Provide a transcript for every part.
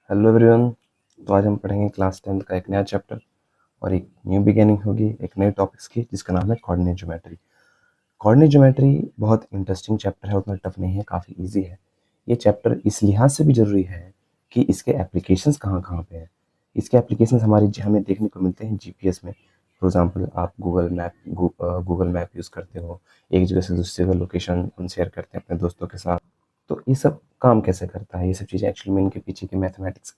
Hello everyone. तो आज हम पढ़ेंगे क्लास 10th का एक नया चैप्टर और एक न्यू बिगिनिंग होगी एक नए टॉपिक्स की जिसका नाम है कोऑर्डिनेट ज्योमेट्री। कोऑर्डिनेट ज्योमेट्री बहुत इंटरेस्टिंग चैप्टर है, उतना टफ नहीं है, काफ़ी इजी है। ये चैप्टर इस लिहाज से भी ज़रूरी है कि इसके एप्लीकेशंस कहाँ कहाँ पे हैं। इसके एप्लीकेशंस हमें देखने को मिलते हैं जीपीएस में। फॉर एग्जांपल आप गूगल मैप यूज़ करते हो, एक जगह से दूसरी जगह लोकेशन हम शेयर करते हैं अपने दोस्तों के साथ। तो ये सब काम कैसे करता है, ये सब चीज़ें एक्चुअली में इनके पीछे की मैथमेटिक्स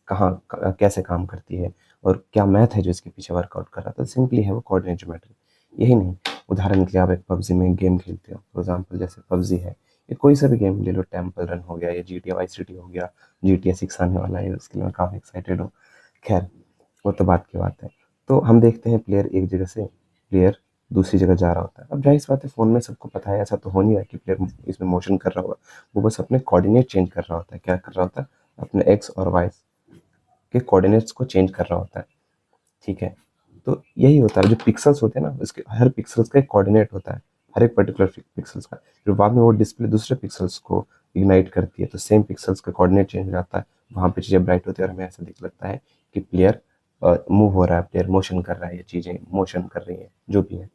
कैसे काम करती है और क्या मैथ है जो इसके पीछे वर्कआउट कर रहा था। तो सिंपली है वो कोऑर्डिनेट ज्योमेट्री। यही नहीं, उदाहरण के लिए आप एक पबजी में गेम खेलते हो, फॉर एग्जांपल जैसे पबजी है, ये कोई सा भी गेम ले लो, टेम्पल रन हो गया या GTA वाई सिटी हो गया। GTA 6 आने वाला है, उसके लिए मैं काफ़ी एक्साइटेड हूँ। खैर, वो तो बात की बात है। तो हम देखते हैं प्लेयर एक जगह से प्लेयर दूसरी जगह जा रहा होता है। अब जाहिर सी बात है, फ़ोन में सबको पता है, ऐसा तो हो नहीं रहा कि प्लेयर इसमें मोशन कर रहा होगा। वो बस अपने कोऑर्डिनेट चेंज कर रहा होता है। क्या कर रहा होता है? अपने एक्स और वाई के कोऑर्डिनेट्स को चेंज कर रहा होता है। ठीक है, तो यही होता है। जो पिक्सल्स होते हैं ना, उसके हर पिक्सल्स का एक कोऑर्डिनेट होता है, हर एक पर्टिकुलर पिक्सल्स का। जो बाद में वो डिस्प्ले दूसरे पिक्सल्स को इग्नाइट करती है, तो सेम पिक्सल्स का कोऑर्डिनेट चेंज हो जाता है। वहाँ पे चीज़ें ब्राइट होती है और हमें ऐसा दिख लगता है कि प्लेयर मूव हो रहा है, प्लेयर मोशन कर रहा है, ये चीज़ें मोशन कर रही हैं, जो भी है।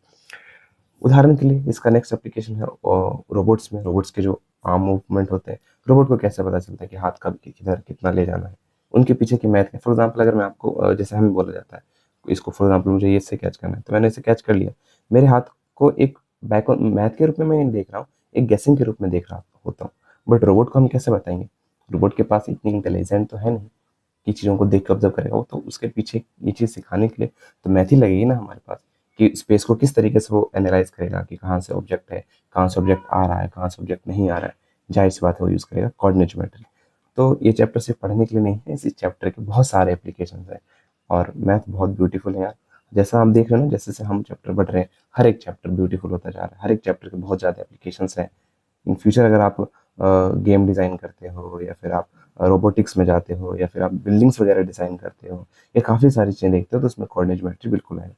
उदाहरण के लिए इसका नेक्स्ट एप्लीकेशन है रोबोट्स में। रोबोट्स के जो आर्म मूवमेंट होते हैं, रोबोट को कैसे पता चलता है कि हाथ का किधर कितना ले जाना है, उनके पीछे की मैथ है। फॉर एग्जाम्पल अगर मैं आपको जैसे हमें बोला जाता है इसको, फॉर एग्जाम्पल मुझे ये इससे कैच करना है, तो मैंने इसे कैच कर लिया। मेरे हाथ को एक बैक मैथ के रूप में मैं नहीं देख रहा हूँ, एक गेसिंग के रूप में देख रहा होता हूँ। बट रोबोट को हम कैसे बताएंगे? रोबोट के पास इतनी इंटेलिजेंट तो है नहीं कि चीज़ों को देख के ऑब्जर्व करेगा। वो तो उसके पीछे ये चीज़ सिखाने के लिए तो मैथ ही लगेगी ना हमारे पास, कि स्पेस को किस तरीके से वो एनालाइज करेगा कि कहाँ से ऑब्जेक्ट है, कहाँ से ऑब्जेक्ट आ रहा है, कहाँ से ऑब्जेक्ट नहीं आ रहा है। जाहिर सी बात है वो यूज़ करेगा कोऑर्डिनेट ज्योमेट्री। तो ये चैप्टर सिर्फ पढ़ने के लिए नहीं है, इसी चैप्टर के बहुत सारे एप्लीकेशन हैं और मैथ बहुत ब्यूटीफुल है यार। जैसा आप देख रहे हो ना, जैसे जैसे हम चैप्टर बढ़ रहे हैं, हर एक चैप्टर ब्यूटीफुल होता जा रहा है, हर एक चैप्टर के बहुत ज़्यादा एप्लीकेशंस हैं। इन फ्यूचर अगर आप गेम डिज़ाइन करते हो या फिर आप रोबोटिक्स में जाते हो या फिर आप बिल्डिंग्स वगैरह डिज़ाइन करते हो या काफ़ी सारी चीज़ें देखते हो, तो उसमें कोऑर्डिनेट ज्योमेट्री बिल्कुल है।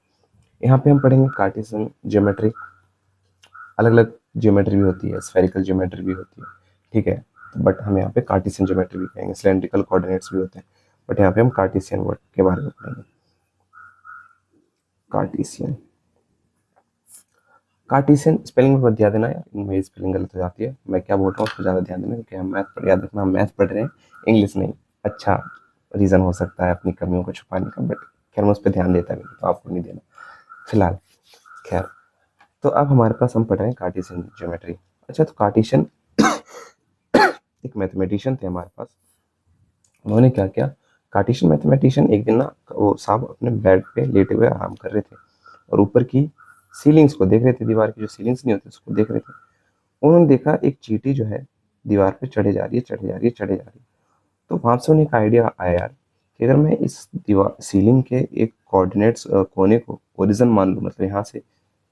यहाँ पे हम पढ़ेंगे कार्टेशियन ज्योमेट्री। अलग अलग ज्योमेट्री भी होती है, स्फेरिकल ज्योमेट्री भी होती है, ठीक है। बट हम यहाँ पे कार्टेशियन ज्योमेट्री भी कहेंगे, सिलेंड्रिकल कोऑर्डिनेट्स भी होते हैं, बट यहाँ पे हम कार्टेशियन वर्ड के बारे में पढ़ेंगे। कार्टेशियन, कार्टेशियन स्पेलिंग में मत ध्यान देना यार, मेरी स्पेलिंग गलत हो जाती है। मैं क्या बोल रहा हूँ उस पर ज़्यादा ध्यान देना, क्योंकि हम मैथ पढ़, याद रखना हम मैथ पढ़ रहे हैं, इंग्लिश नहीं। अच्छा रीज़न हो सकता है अपनी कमियों को छुपाने का, बट खैर मैं उस पर ध्यान देता नहीं, तो आपको नहीं देना फिलहाल। खैर, तो अब हमारे पास हम पढ़ रहे हैं कार्टेशियन ज्योमेट्री। अच्छा, तो कार्टेशियन एक मैथमेटिशियन थे हमारे पास। उन्होंने क्या किया, कार्टेशियन मैथमेटिशियन एक दिन ना वो साहब अपने बेड पे लेटे हुए आराम कर रहे थे और ऊपर की सीलिंग्स को देख रहे थे, दीवार की जो सीलिंग्स नहीं होती उसको देख रहे थे। उन्होंने देखा एक चींटी जो है दीवार पे चढ़े जा रही है, चढ़े जा रही है, चढ़े जा रही है। तो वहां से उन्हें एक आइडिया आया यार, कि अगर मैं इस दीवार सीलिंग के एक कोऑर्डिनेट्स कोने को ओरिजिन मान लूँ, मतलब यहाँ से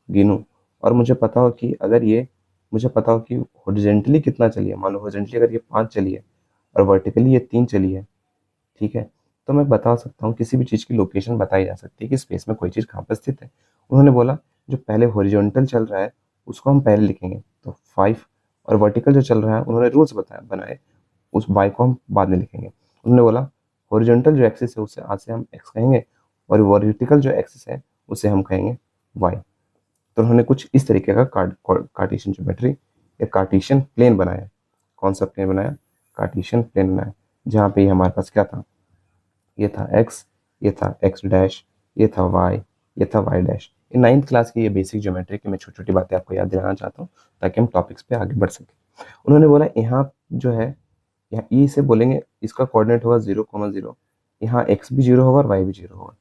गिनूँ, और मुझे पता हो कि अगर ये, मुझे पता हो कि हॉरिजेंटली कितना चली है, मान लो हॉरिजेंटली अगर ये 5 चली है और वर्टिकली ये 3 चली है, ठीक है, तो मैं बता सकता हूँ, किसी भी चीज़ की लोकेशन बताई जा सकती है कि स्पेस में कोई चीज़ कहाँ पर स्थित है। उन्होंने बोला जो पहले हॉरिजॉन्टल चल रहा है उसको हम पहले लिखेंगे, तो 5, और वर्टिकल जो चल रहा है उन्होंने रूल्स बताया बनाए, उस y को हम बाद में लिखेंगे। उन्होंने बोला हॉरिजॉन्टल जो एक्सिस है उसे आज से हम x कहेंगे और वर्टिकल जो एक्सिस है उसे हम कहेंगे y। तो उन्होंने कुछ इस तरीके का कार्टेशियन ज्योमेट्री या कार्टेशियन प्लेन बनाया। कौन सा प्लेन बनाया? कार्टेशियन प्लेन बनाया, जहाँ पे ये हमारे पास क्या था, ये था x, ये था x डैश, ये था y, ये था y डैश। ये 9th क्लास की ये बेसिक ज्योमेट्री की मैं छोटी छोटी बातें आपको याद दिलाना चाहता हूँ ताकि हम टॉपिक्स पे आगे बढ़ सकें। उन्होंने बोला यहाँ जो है, यहाँ ई से बोलेंगे इसका कोऑर्डिनेट होगा 0,0, यहाँ x भी 0 होगा और y भी 0 होगा।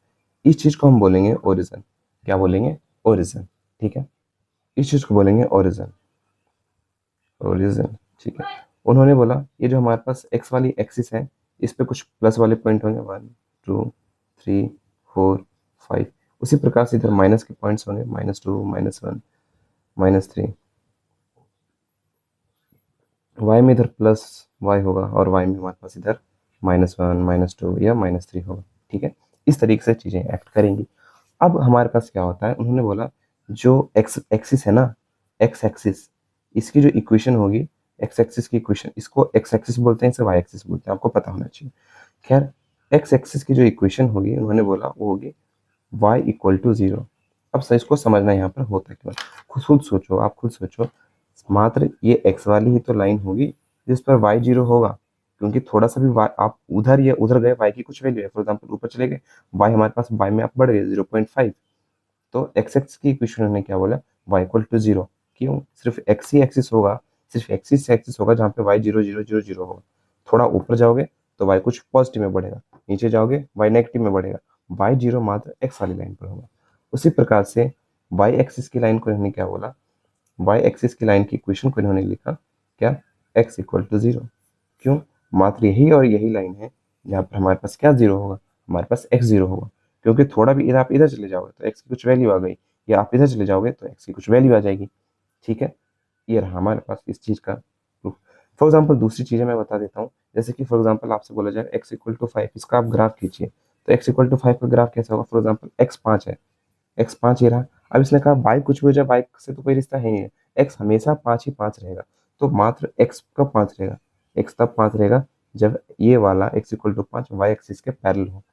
इस चीज़ को हम बोलेंगे ओरिजिन। क्या बोलेंगे? ओरिजिन, ठीक है। इस चीज़ को बोलेंगे ओरिजिन, ओरिजिन, ठीक है। उन्होंने बोला ये जो हमारे पास x वाली एक्सिस है, इस पे कुछ प्लस वाले पॉइंट होंगे, 1 2 3 4 5। उसी प्रकार से इधर माइनस के पॉइंट्स होंगे, -2 -1 -3। y में इधर प्लस y होगा और y में हमारे पास इधर -1 -2 या -3 होगा, ठीक है। इस तरीके से चीज़ें एक्ट करेंगी। अब हमारे पास क्या होता है, उन्होंने बोला जो एक्स एक्सिस है ना, एक्स एक्सिस, इसकी जो इक्वेशन होगी, एक्स एक्सिस की इक्वेशन, इसको एक्स एक्सिस बोलते हैं, इसे वाई एक्सिस बोलते हैं, आपको पता होना चाहिए। खैर, एक्स एक्सिस की जो इक्वेशन होगी उन्होंने बोला वो होगी y इक्वल टू 0। अब सर इसको समझना यहाँ पर होता है क्या, खुद सोचो, आप खुद सोचो, मात्र ये x वाली ही तो लाइन होगी जिस पर y 0 होगा, क्योंकि थोड़ा सा भी y आप उधर या उधर गए y की कुछ वैल्यू है, फॉर एग्जाम्पल ऊपर चले गए y हमारे पास y में आप बढ़ गए 0.5, तो एक्स एक्स की इक्वेशन ने क्या बोला y इक्वल टू 0। क्यों, सिर्फ x ही एक्सिस होगा, सिर्फ एक्सिस से एक्सिस होगा जहाँ पे y 0 0 0 0 होगा। थोड़ा ऊपर जाओगे तो y कुछ पॉजिटिव में बढ़ेगा, नीचे जाओगे y नेगेटिव में बढ़ेगा, y 0 मात्र x वाली लाइन पर होगा। उसी प्रकार से y एक्सिस की लाइन को इन्होंने क्या बोला, y एक्सिस की लाइन की इक्वेशन को इन्होंने लिखा क्या, x इक्वल टू 0। क्यों, मात्र यही और यही लाइन है जहाँ पर हमारे पास क्या 0 होगा, हमारे पास x 0 होगा, क्योंकि थोड़ा भी इधर आप इधर चले जाओगे तो x की कुछ वैल्यू आ गई, या आप इधर चले जाओगे तो x की कुछ वैल्यू आ जाएगी। ठीक है, ये रहा हमारे पास इस चीज़ का प्रूफ। फॉर एग्जाम्पल दूसरी चीज़ें मैं बता देता हूँ, जैसे कि फॉर एग्जाम्पल आपसे बोला जाए x इक्वल टू 5, इसका आप ग्राफ खींचिए, तो x इक्वल टू 5 का ग्राफ कैसा होगा, फॉर एग्जाम्पल x 5 है, x 5 ये रहा। अब इसने कहा बाइक कुछ भी हो जाए, बाइक से तो कोई रिश्ता है नहीं है, x हमेशा 5 ही 5 रहेगा, तो मात्र x कब 5 रहेगा, x तब 5 रहेगा जब ये वाला x equal to 5 Y axis के पैरेलल हो।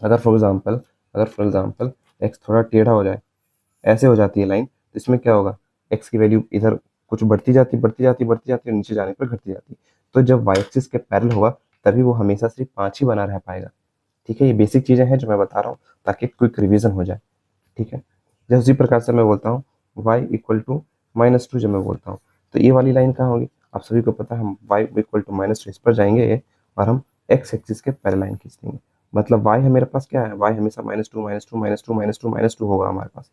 अगर फॉर एग्जाम्पल x थोड़ा टेढ़ा हो जाए, ऐसे हो जाती है लाइन, तो इसमें क्या होगा, x की वैल्यू इधर कुछ बढ़ती जाती है, नीचे जाने पर घटती जाती है। तो जब वाई एक्सिस के पैरेलल होगा तभी वो हमेशा सिर्फ 5 ही बना रह पाएगा। ठीक है, ये बेसिक चीज़ें हैं जो मैं बता रहा हूँ ताकि क्विक रिवीजन हो जाए। ठीक है, जैसे उसी प्रकार से मैं बोलता हूँ y इक्वल टू -2, जब मैं बोलता हूँ तो ये वाली लाइन कहाँ होगी, आप सभी को पता है, हम y इक्वल टू -2 इस पर जाएंगे और हम x एक्सिस के पैरेलल लाइन खींच देंगे। मतलब y है मेरे पास क्या है, y हमेशा -2 होगा हमारे पास।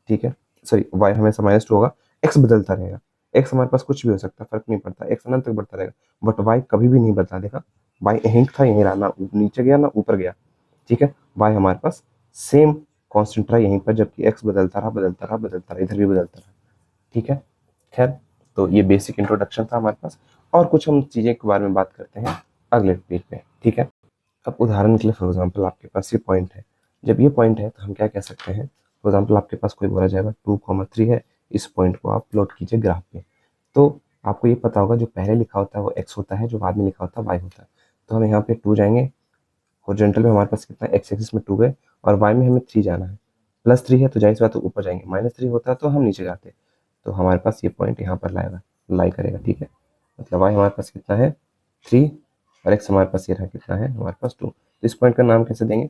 ठीक है, सॉरी, y हमेशा -2 होगा, x बदलता रहेगा, x हमारे पास कुछ भी हो सकता है, फर्क नहीं पड़ता, x अनंत तक बढ़ता रहेगा, बट y कभी भी नहीं बदला, देखा, y यहीं था यहीं रहा, ना नीचे गया ना ऊपर गया। ठीक है, y हमारे पास सेम कांस्टेंट रहा यहीं पर, जबकि x बदलता रहा, इधर भी बदलता रहा। ठीक है, खैर, तो ये बेसिक इंट्रोडक्शन था हमारे पास, और कुछ हम चीज़ें के बारे में बात करते हैं अगले पेज पे। ठीक है, अब उदाहरण के लिए फॉर एग्जाम्पल आपके पास ये पॉइंट है, जब ये पॉइंट है तो हम क्या कह सकते हैं, फॉर एग्जाम्पल आपके पास कोई बोला जाएगा 2,3 है, इस पॉइंट को आप प्लॉट कीजिए ग्राफ पे, तो आपको ये पता होगा जो पहले लिखा होता है वो x होता है, जो बाद में लिखा होता है y होता है। तो हम यहाँ पे 2 जाएंगे, हॉरिजॉन्टल में हमारे पास कितना है, x एक्सिस में 2 गए, और y में हमें 3 जाना है, +3 है तो जाहिर सी बात है ऊपर जाएंगे, -3 होता है तो हम नीचे जाते, तो हमारे पास ये पॉइंट यहाँ पर लाई करेगा। ठीक है, मतलब y हमारे पास कितना है 3, और x हमारे पास ये रहा कितना है हमारे पास 2, तो इस पॉइंट का नाम कैसे देंगे,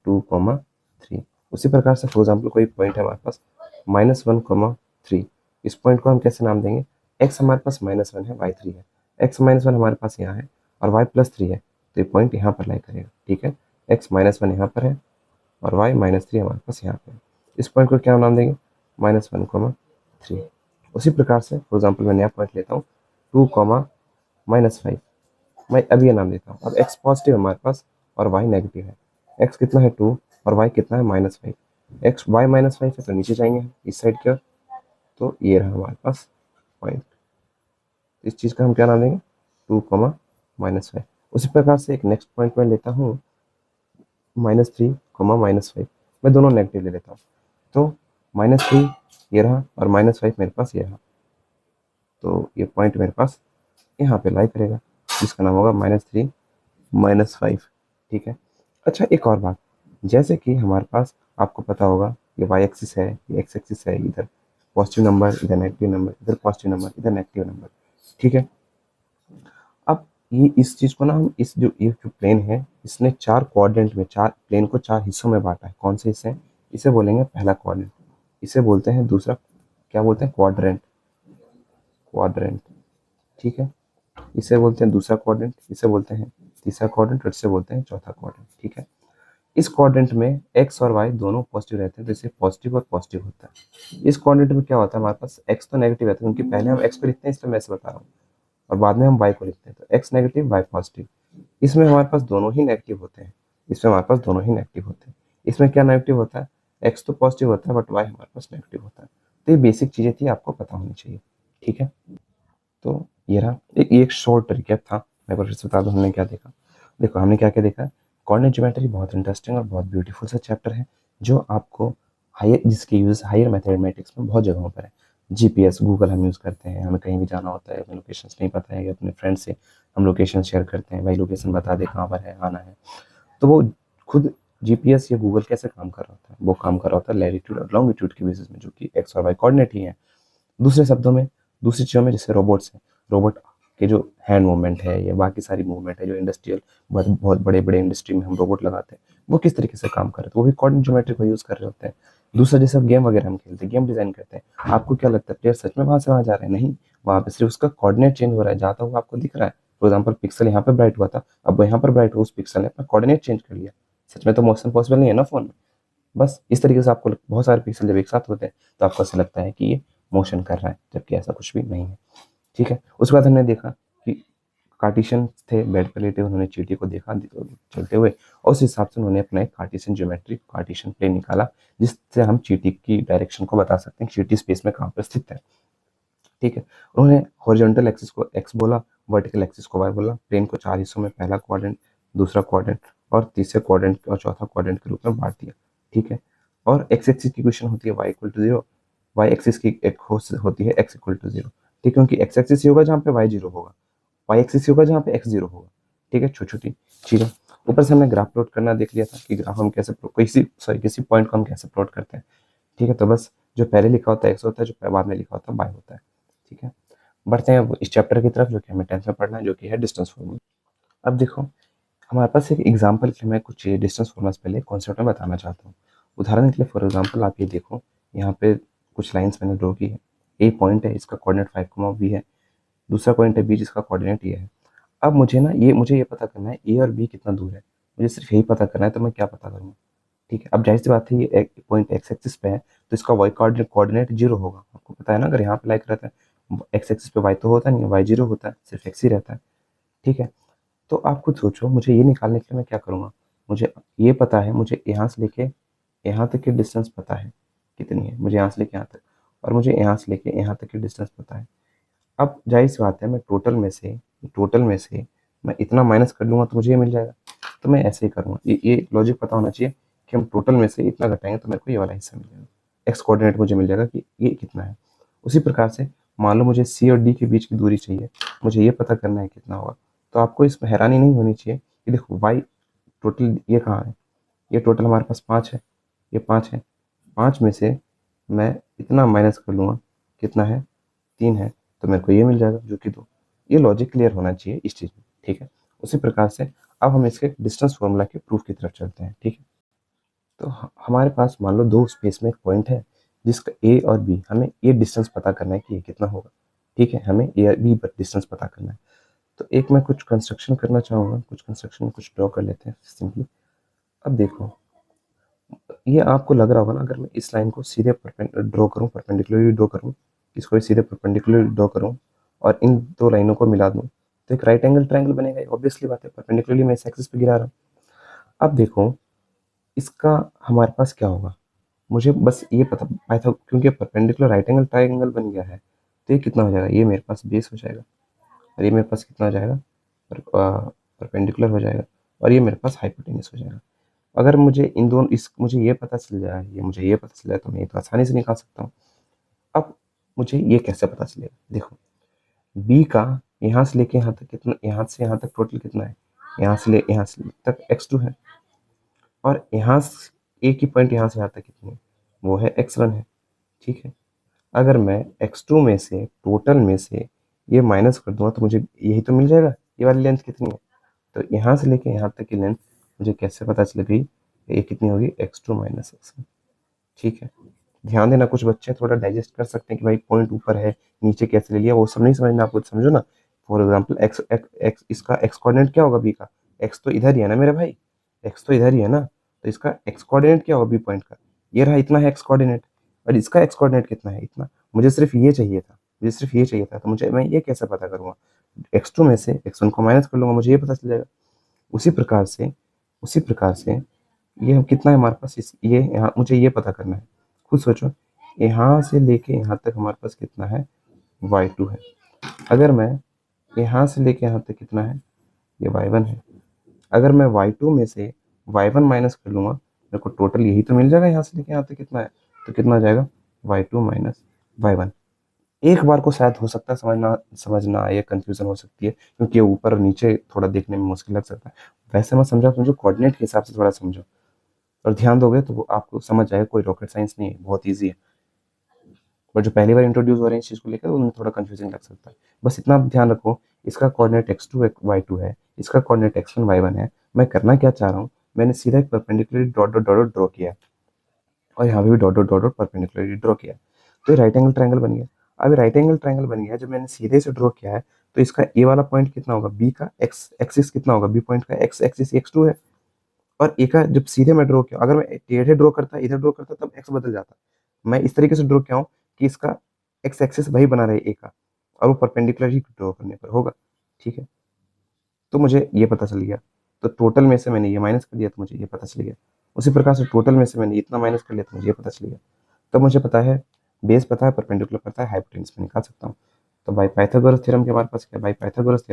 2,3। उसी प्रकार से फॉर एग्जाम्पल कोई पॉइंट है हमारे पास -1,3, इस पॉइंट को हम कैसे नाम देंगे, x हमारे पास -1 है, y 3 है, x -1 हमारे पास यहाँ है और y +3 है, तो ये पॉइंट यहाँ पर लाई करेगा। ठीक है, x -1 यहाँ पर है और y -3 हमारे पास यहाँ पे है, इस पॉइंट को क्या नाम देंगे, -1,3। उसी प्रकार से फॉर एग्जाम्पल मैं नया पॉइंट लेता हूँ 2,-5, मैं अब ये नाम देता हूँ। अब x पॉजिटिव है हमारे पास और y नेगेटिव है, x कितना है 2 और y कितना है -5, x y -5 है तो नीचे जाएंगे हम इस साइड की ओर, तो ये रहा हमारे पास पॉइंट, इस चीज़ का हम क्या नाम देंगे, 2,-5। उसी प्रकार से एक नेक्स्ट पॉइंट मैं लेता हूँ -3, -5, मैं दोनों नेगेटिव ले लेता हूँ, तो -3 ये रहा और -5 मेरे पास ये रहा, तो ये पॉइंट मेरे पास यहाँ पे लाई करेगा, जिसका नाम होगा -3, -5। ठीक है, अच्छा एक और बात, जैसे कि हमारे पास आपको पता होगा ये y एक्सिस है, ये x एक्सिस है, इधर पॉजिटिव नंबर, इधर नेगेटिव नंबर, इधर पॉजिटिव नंबर, इधर नेगेटिव नंबर। ठीक है, अब ये इस चीज़ को ना हम इस जो ये जो प्लेन है इसने 4 क्वाड्रेंट में, 4 प्लेन को 4 हिस्सों में बांटा है। कौन से हिस्से हैं, इसे बोलेंगे पहला क्वाड्रेंट, इसे बोलते हैं दूसरा, क्या बोलते हैं, क्वाड्रेंट, क्वाड्रेंट। ठीक है, इसे बोलते हैं दूसरा क्वाड्रेंट, इसे बोलते हैं तीसरा क्वाड्रेंट और इसे बोलते हैं चौथा क्वाड्रेंट। ठीक है, इस क्वाड्रेंट में x और y दोनों पॉजिटिव रहते हैं, तो इसे पॉजिटिव और पॉजिटिव होता है। इस क्वाड्रेंट में क्या होता है, हमारे पास x तो नेगेटिव रहता है, क्योंकि पहले हम x को लिखते हैं इसलिए मैं ऐसे बता रहा हूँ, और बाद में हम y को लिखते हैं, तो x नेगेटिव y पॉजिटिव। इसमें हमारे पास दोनों ही नेगेटिव होते हैं, इसमें हमारे पास दोनों ही नेगेटिव होते हैं। इसमें क्या नेगेटिव होता है, x तो पॉजिटिव होता है बट y हमारे पास नेगेटिव होता है। तो ये बेसिक चीज़ें थी, आपको पता होनी चाहिए। ठीक है, तो ये रहा एक शॉर्ट रिकैप था, मैं फिर से बता दूं हमने क्या देखा। देखो हमने क्या क्या देखा, कोऑर्डिनेट ज्योमेट्री बहुत इंटरेस्टिंग और बहुत ब्यूटीफुल सा चैप्टर है, जो आपको हायर, जिसके यूज हायर मैथमेटिक्स में बहुत जगहों पर है। जीपीएस, गूगल हम यूज़ करते हैं, हमें कहीं भी जाना होता है, हमें लोकेशन नहीं पता है, अपने फ्रेंड से हम लोकेशन शेयर करते हैं, भाई लोकेशन बता दे कहाँ पर है, आना है। तो वो खुद जीपीएस या गूगल कैसे काम कर रहा होता है, वो काम कर रहा होता है लैटिट्यूड और लॉन्गिट्यूड के बेसिस में, जो कि एक्स और वाई कोऑर्डिनेट ही है। दूसरे शब्दों में, दूसरी चीज़ों में, जैसे रोबोट्स हैं, रोबोट के जो हैंड मूवमेंट है या बाकी सारी मूवमेंट है जो इंडस्ट्रियल, बहुत बहुत बड़े बड़े इंडस्ट्री में हम रोबोट लगाते हैं, वो किस तरीके से काम कर रहे हैं, तो वो भी कोऑर्डिनेट ज्योमेट्री को यूज़ कर रहे होते हैं। दूसरा, जैसे गेम वगैरह हम खेलते हैं, गेम डिजाइन करते हैं, आपको क्या लगता है प्लेयर सच में वहां से वहां जा रहे हैं? नहीं, वहां पे सिर्फ उसका कोऑर्डिनेट चेंज हो रहा है, जाता हुआ आपको दिख रहा है। फॉर एग्जाम्पल, पिक्सल यहाँ पे ब्राइट हुआ था, अब यहाँ पर ब्राइट हुआ, उस पिक्सल ने अपना कोऑर्डिनेट चेंज कर लिया। सच में तो मोशन पॉसिबल नहीं है ना फोन में। बस इस तरीके से आपको बहुत सारे पिक्सल जब एक साथ होते हैं तो आपको ऐसा लगता है कि ये मोशन कर रहा है, जबकि ऐसा कुछ भी नहीं है। ठीक है, उसके बाद हमने देखा कि कार्टेशियन थे, बेड पर लेटे, उन्होंने चींटी को देखा चलते हुए, और उस हिसाब से उन्होंने अपना एक कार्टेशियन ज्योमेट्री, कार्टेशियन प्लेन निकाला, जिससे हम चींटी की डायरेक्शन को बता सकते हैं कि चींटी स्पेस में कहाँ पर स्थित है। ठीक है, उन्होंने हॉरिजॉन्टल एक्सिस को एक्स बोला, वर्टिकल एक्सिस को वाई बोला, प्लेन को 4 हिस्सों में, पहला क्वाड्रेंट, दूसरा क्वाड्रेंट और तीसरे क्वाड्रेंट और चौथा क्वाड्रेंट के रूप में बांट दिया। ठीक है, और एक्स एक्सिस की इक्वेशन होती है y equal to 0, Y axis की एक होती है x इक्वल टू 0। ठीक है, क्योंकि एक्स एक्सिस ही होगा जहाँ पे y 0 होगा, वाई एक्सिस ही होगा जहाँ पे x 0 होगा। ठीक है, छोटी छोटी चीज़ें। ऊपर से हमने ग्राफ प्लॉट करना देख लिया था कि ग्राफ हम कैसे किसी पॉइंट को हम कैसे प्लॉट करते हैं। ठीक है, तो बस जो पहले लिखा होता है x होता है, जो बाद में लिखा होता है y होता है। ठीक है, बढ़ते हैं अब इस चैप्टर की तरफ, जो कि हमें 10th में पढ़ना है, जो कि है डिस्टेंस फॉर्मूला। अब देखो, हमारे पास एक एग्जाम्पल के लिए मैं कुछ डिस्टेंस फॉर्मूलाज पहले कॉन्सेप्ट में बताना चाहता हूँ। उदाहरण के लिए, फॉर एग्जाम्पल, आप ये देखो, यहाँ पे कुछ लाइंस मैंने ड्रॉ की है। ए पॉइंट है, इसका कोऑर्डिनेट 5, बी है। दूसरा पॉइंट है बी, जिसका कोऑर्डिनेट ये है। अब मुझे ये पता करना है ए और बी कितना दूर है, मुझे सिर्फ यही पता करना है, तो मैं क्या पता करूँगा? ठीक है, अब जाहिर सी बात है, ये एक पॉइंट एक्स एक्सिस पे है, तो इसका वाई कोऑर्डिनेट 0 होगा। आपको पता है ना, अगर यहाँ पे लाइक रहता है, एक्स एक्सिस पे वाई तो होता नहीं है, वाई 0 होता है, सिर्फ एक्स ही रहता है। ठीक है, तो आप खुद सोचो, मुझे ये निकालने के लिए मैं क्या करूँगा? मुझे ये पता है, मुझे यहाँ से लेके यहाँ तक की डिस्टेंस पता है कितनी है, मुझे यहाँ से लेके यहाँ तक, और मुझे यहाँ से लेके यहाँ तक की डिस्टेंस पता है। अब जाहिर सी बात है, मैं टोटल में से मैं इतना माइनस कर लूँगा तो मुझे ये मिल जाएगा। तो मैं ऐसे ही करूँगा, ये लॉजिक पता होना चाहिए कि हम टोटल में से इतना घटाएंगे तो मेरे को ये वाला हिस्सा मिल जाएगा, एक्स कोऑर्डिनेट मुझे मिल जाएगा कि ये कितना है। उसी प्रकार से मान लो मुझे सी और डी के बीच की दूरी चाहिए, मुझे ये पता करना है कितना होगा। तो आपको इसमें हैरानी नहीं होनी चाहिए कि देखो वाई टोटल ये कहाँ है, ये टोटल हमारे पास 5 है, ये 5 है, 5 में से मैं इतना माइनस कर लूँगा, कितना है, 3 है, तो मेरे को ये मिल जाएगा जो कि 2। ये लॉजिक क्लियर होना चाहिए इस चीज़ में। ठीक है, उसी प्रकार से अब हम इसके डिस्टेंस फॉर्मूला के प्रूफ की तरफ चलते हैं। ठीक है, तो हमारे पास मान लो दो स्पेस में एक पॉइंट है, जिसका ए और बी, हमें ये डिस्टेंस पता करना है कि ये कितना होगा। ठीक है, हमें ए और बी पर डिस्टेंस पता करना है। तो एक मैं कुछ कंस्ट्रक्शन करना चाहूँगा, कुछ कंस्ट्रक्शन कुछ ड्रॉ कर लेते हैं सिंपली। अब देखो, ये आपको लग रहा होगा ना, अगर मैं इस लाइन को सीधे ड्रॉ करूँ, परपेंडिकुलरली ड्रॉ करूँ, इसको भी सीधे परपेंडिकुलरली ड्रॉ करूँ और इन दो लाइनों को मिला दूँ, तो एक राइट एंगल ट्रायंगल बनेगा। ऑब्वियसली बात है, परपेंडिकुलरली मैं इस एक्सिस पे गिरा रहा हूँ। अब देखो, इसका हमारे पास क्या होगा, मुझे बस ये पता पाया था, क्योंकि परपेंडिकुलर राइट एंगल ट्रायंगल बन गया है, तो ये कितना हो जाएगा, ये मेरे पास बेस हो जाएगा, और ये मेरे पास कितना हो जाएगा, परपेंडिकुलर हो जाएगा, और ये मेरे पास हाइपोटेन्यूस हो जाएगा। अगर मुझे इन दोनों मुझे ये पता चल जाए, ये मुझे ये पता चल जाए, तो मैं ये तो आसानी से निकाल सकता हूँ। अब मुझे ये कैसे पता चलेगा? देखो, बी का यहाँ से लेके यहाँ तक कितना, यहाँ से यहाँ तक टोटल कितना है, यहाँ से तक x2 है, और यहाँ एक ही पॉइंट यहाँ से यहाँ तक कितनी है, वो है x1 है। ठीक है, अगर मैं x2 में से, टोटल में से ये माइनस कर दूंगा, तो मुझे यही तो मिल जाएगा, ये वाली लेंथ कितनी है। तो यहाँ से लेके यहाँ तक की लेंथ मुझे कैसे पता चलेगी, ये कितनी होगी, x2 माइनस x1। ठीक है, ध्यान देना, कुछ बच्चे थोड़ा डाइजेस्ट कर सकते हैं कि भाई पॉइंट ऊपर है, नीचे कैसे ले लिया, वो सब नहीं समझना, आपको समझो ना। फॉर एग्जाम्पल, एक्स एक्स इसका एक्स कोऑर्डिनेट क्या होगा बी का, एक्स तो इधर ही है ना मेरे भाई, एक्स तो इधर ही है ना, तो इसका एक्स कोऑर्डिनेट क्या होगा बी पॉइंट का, ये रहा, इतना है एक्स कोऑर्डिनेट, और इसका एक्स कोऑर्डिनेट कितना है, इतना। मुझे सिर्फ ये चाहिए था, तो मैं ये कैसे पता करूंगा, x2 में से x1 को माइनस कर लूंगा, मुझे ये पता चल जाएगा। उसी प्रकार से ये कितना है हमारे पास, ये यहाँ मुझे ये पता करना है। खुद सोचो, यहाँ से लेके यहाँ तक हमारे पास कितना है, y2 है। अगर मैं यहाँ से लेके यहाँ तक कितना है, ये y1 है। अगर मैं y2 में से y1 माइनस कर लूँगा, मेरे को टोटल यही तो मिल जाएगा, यहाँ से लेके यहाँ तक कितना है, तो कितना हो जाएगा, y2 माइनस y1। एक बार को शायद हो सकता है समझना आए, कन्फ्यूज़न हो सकती है, क्योंकि ये ऊपर और नीचे थोड़ा देखने में मुश्किल लग सकता है। वैसे मत समझो, समझो कोऑर्डिनेट के हिसाब से थोड़ा समझो, और ध्यान दोगे तो वो आपको समझ जाएगा, कोई रॉकेट साइंस नहीं है, बहुत ईज़ी है। बट जो पहली बार इंट्रोड्यूस हो रहे हैं इस चीज़ को लेकर, उन्हें थोड़ा कन्फ्यूजिंग लग सकता है। बस इतना ध्यान रखो, इसका कोऑर्डिनेट x2 y2 है, इसका कोऑर्डिनेट x1 y1 है। मैं करना क्या चाह रहा हूँ, मैंने सीधा एक perpendicular dot dot dot draw किया है, और यहाँ पे भी dot dot dot dot perpendicularly draw किया है। तो ये राइट एंगल ट्रायंगल बन गया। अब राइट एंगल ट्रायंगल बन गया, जब मैंने सीधे से ड्रॉ किया है, तो इसका ए वाला पॉइंट कितना होगा, बी का एक्स एक्सिस कितना होगा, बी पॉइंट का एक्स एक्सिस x2 है। और ए का जब सीधे मैं ड्रॉ किया, अगर मैं टेढ़े ड्रॉ करता, इधर ड्रॉ करता, तब एक्स बदल जाता। मैं इस तरीके से ड्रॉ किया हूँ कि इसका एक्स एक्सिस वही बना रहे ए का, और वो परपेंडिकुलर ही ड्रॉ करने पर होगा। ठीक है, तो मुझे ये पता चल गया। तो टोटल में से मैंने ये माइनस कर दिया, तो मुझे ये पता चल गया। उसी प्रकार से टोटल में से मैंने इतना माइनस कर लिया, तो मुझे ये पता चल गया। तब मुझे पता है, बेस पता है, परपेंडिकुलर पता है, हाइपोटेन्यूज में निकाल सकता हूँ। तो बाई पाइथागोरस थ्योरम के हमारे पास क्या, बाई पाइथागोरस